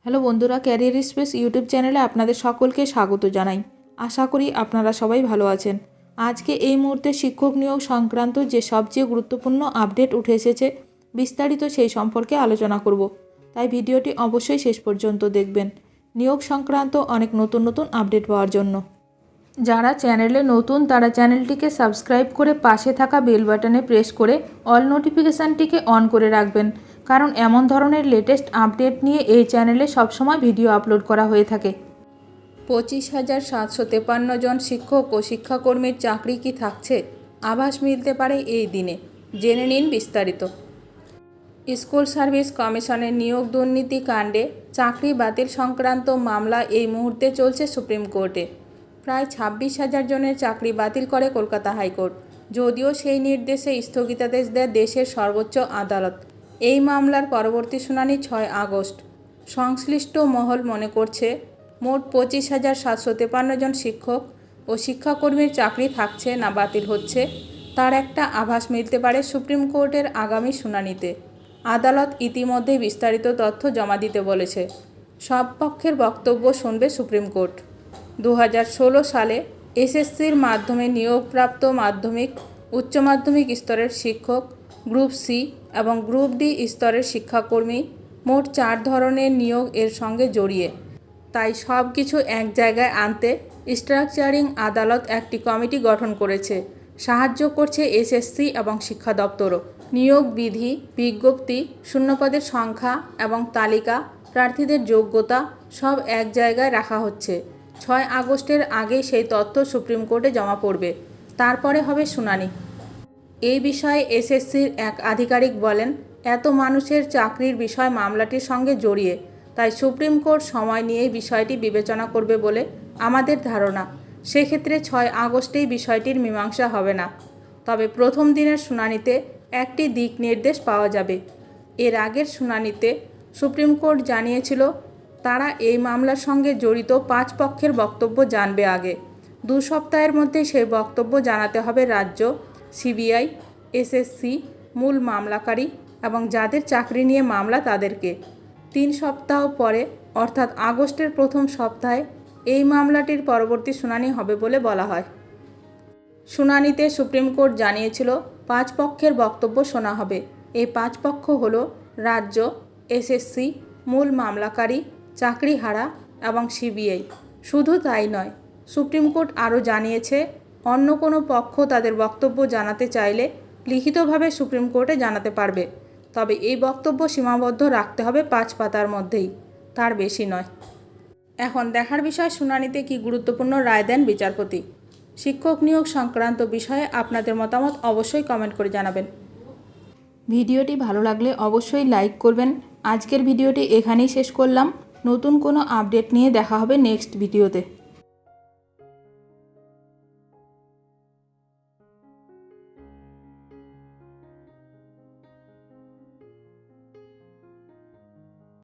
Hello বন্ধুরা, career space YouTube চ্যানেলে আপনাদের সকলকে স্বাগত জানাই। আশা করি আপনারা সবাই ভালো আছেন। আজকে এই মুহূর্তে শিক্ষক নিয়োগ সংক্রান্ত যে সবচেয়ে গুরুত্বপূর্ণ আপডেট উঠে এসেছে, বিস্তারিত সেই সম্পর্কে আলোচনা করব। তাই ভিডিওটি অবশ্যই শেষ পর্যন্ত দেখবেন নিয়োগ সংক্রান্ত অনেক নতুন নতুন আপডেট পাওয়ার জন্য। যারা চ্যানেলে নতুন তারা চ্যানেলটিকে সাবস্ক্রাইব করে পাশে থাকা বেল বাটনে প্রেস করে অল নোটিফিকেশানটিকে অন করে রাখবেন, কারণ এমন ধরনের লেটেস্ট আপডেট নিয়ে এই চ্যানেলে সবসময় ভিডিও আপলোড করা হয়ে থাকে। 25,753 জন শিক্ষক ও শিক্ষাকর্মীর চাকরি কি থাকছে? আভাস মিলতে পারে এই দিনে, জেনে নিন বিস্তারিত। স্কুল সার্ভিস কমিশনের নিয়োগ দুর্নীতি কাণ্ডে চাকরি বাতিল সংক্রান্ত মামলা এই মুহূর্তে চলছে সুপ্রিম কোর্টে। প্রায় 26,000 জনের চাকরি বাতিল করে কলকাতা হাইকোর্ট, যদিও সেই নির্দেশে স্থগিতাদেশ দেয় দেশের সর্বোচ্চ আদালত। এই মামলার পরবর্তী শুনানি 6 আগস্ট। সংশ্লিষ্ট মহল মনে করছে মোট 25,753 জন শিক্ষক ও শিক্ষাকর্মীর চাকরি থাকছে না বাতিল হচ্ছে, তার একটা আভাস মিলতে পারে সুপ্রিম কোর্টের আগামী শুনানিতে। আদালত ইতিমধ্যেই বিস্তারিত তথ্য জমা দিতে বলেছে। সব পক্ষের বক্তব্য শুনবে সুপ্রিম কোর্ট। 2016 সালে এসএসসির মাধ্যমে নিয়োগপ্রাপ্ত মাধ্যমিক, উচ্চ মাধ্যমিক স্তরের শিক্ষক, গ্রুপ সি এবং গ্রুপ ডি স্তরের শিক্ষাকর্মী, মোট 4 ধরনের নিয়োগ এর সঙ্গে জড়িয়ে। তাই সব কিছু এক জায়গায় আনতে স্ট্রাকচারিং আদালত একটি কমিটি গঠন করেছে। সাহায্য করছে এসএসসি এবং শিক্ষা দপ্তরও। নিয়োগ বিধি, বিজ্ঞপ্তি, শূন্যপদের সংখ্যা এবং তালিকা, প্রার্থীদের যোগ্যতা সব এক জায়গায় রাখা হচ্ছে। 6 আগস্টের আগেই সেই তথ্য সুপ্রিম কোর্টে জমা পড়বে, তারপরে হবে শুনানি। এই বিষয়ে এসএসসির এক আধিকারিক বলেন, এত মানুষের চাকরির বিষয় মামলাটির সঙ্গে জড়িয়ে, তাই সুপ্রিম কোর্ট সময় নিয়েই বিষয়টি বিবেচনা করবে বলে আমাদের ধারণা। সেক্ষেত্রে 6 আগস্টেই বিষয়টির মীমাংসা হবে না, তবে প্রথম দিনের শুনানিতে একটি দিক নির্দেশ পাওয়া যাবে। এর আগের শুনানিতে সুপ্রিম কোর্ট জানিয়েছিল তারা এই মামলার সঙ্গে জড়িত 5 পক্ষের বক্তব্য জানবে আগে। 2 সপ্তাহের মধ্যে সেই বক্তব্য জানাতে হবে রাজ্য, সিবিআই, এসএসসি, মূল মামলাকারী এবং যাদের চাকরি নিয়ে মামলা তাদেরকে। 3 সপ্তাহ পরে অর্থাৎ আগস্টের প্রথম সপ্তাহে এই মামলাটির পরবর্তী শুনানি হবে বলে বলা হয়। শুনানিতে সুপ্রিম কোর্ট জানিয়েছিল 5 পক্ষের বক্তব্য শোনা হবে। এই 5 পক্ষ হল রাজ্য, এসএসসি, মূল মামলাকারী, চাকরিহারা এবং সিবিআই। শুধু তাই নয়, সুপ্রিম কোর্ট আরও জানিয়েছে অন্য কোনো পক্ষ তাদের বক্তব্য জানাতে চাইলে লিখিতভাবে সুপ্রিম কোর্টে জানাতে পারবে, তবে এই বক্তব্য সীমাবদ্ধ রাখতে হবে 5 পাতার মধ্যেই, তার বেশি নয়। এখন দেখার বিষয় শুনানিতে কী গুরুত্বপূর্ণ রায় দেন বিচারপতি। শিক্ষক নিয়োগ সংক্রান্ত বিষয়ে আপনাদের মতামত অবশ্যই কমেন্ট করে জানাবেন। ভিডিওটি ভালো লাগলে অবশ্যই লাইক করবেন। আজকের ভিডিওটি এখানেই শেষ করলাম। নতুন কোনো আপডেট নিয়ে দেখা হবে নেক্সট ভিডিওতে।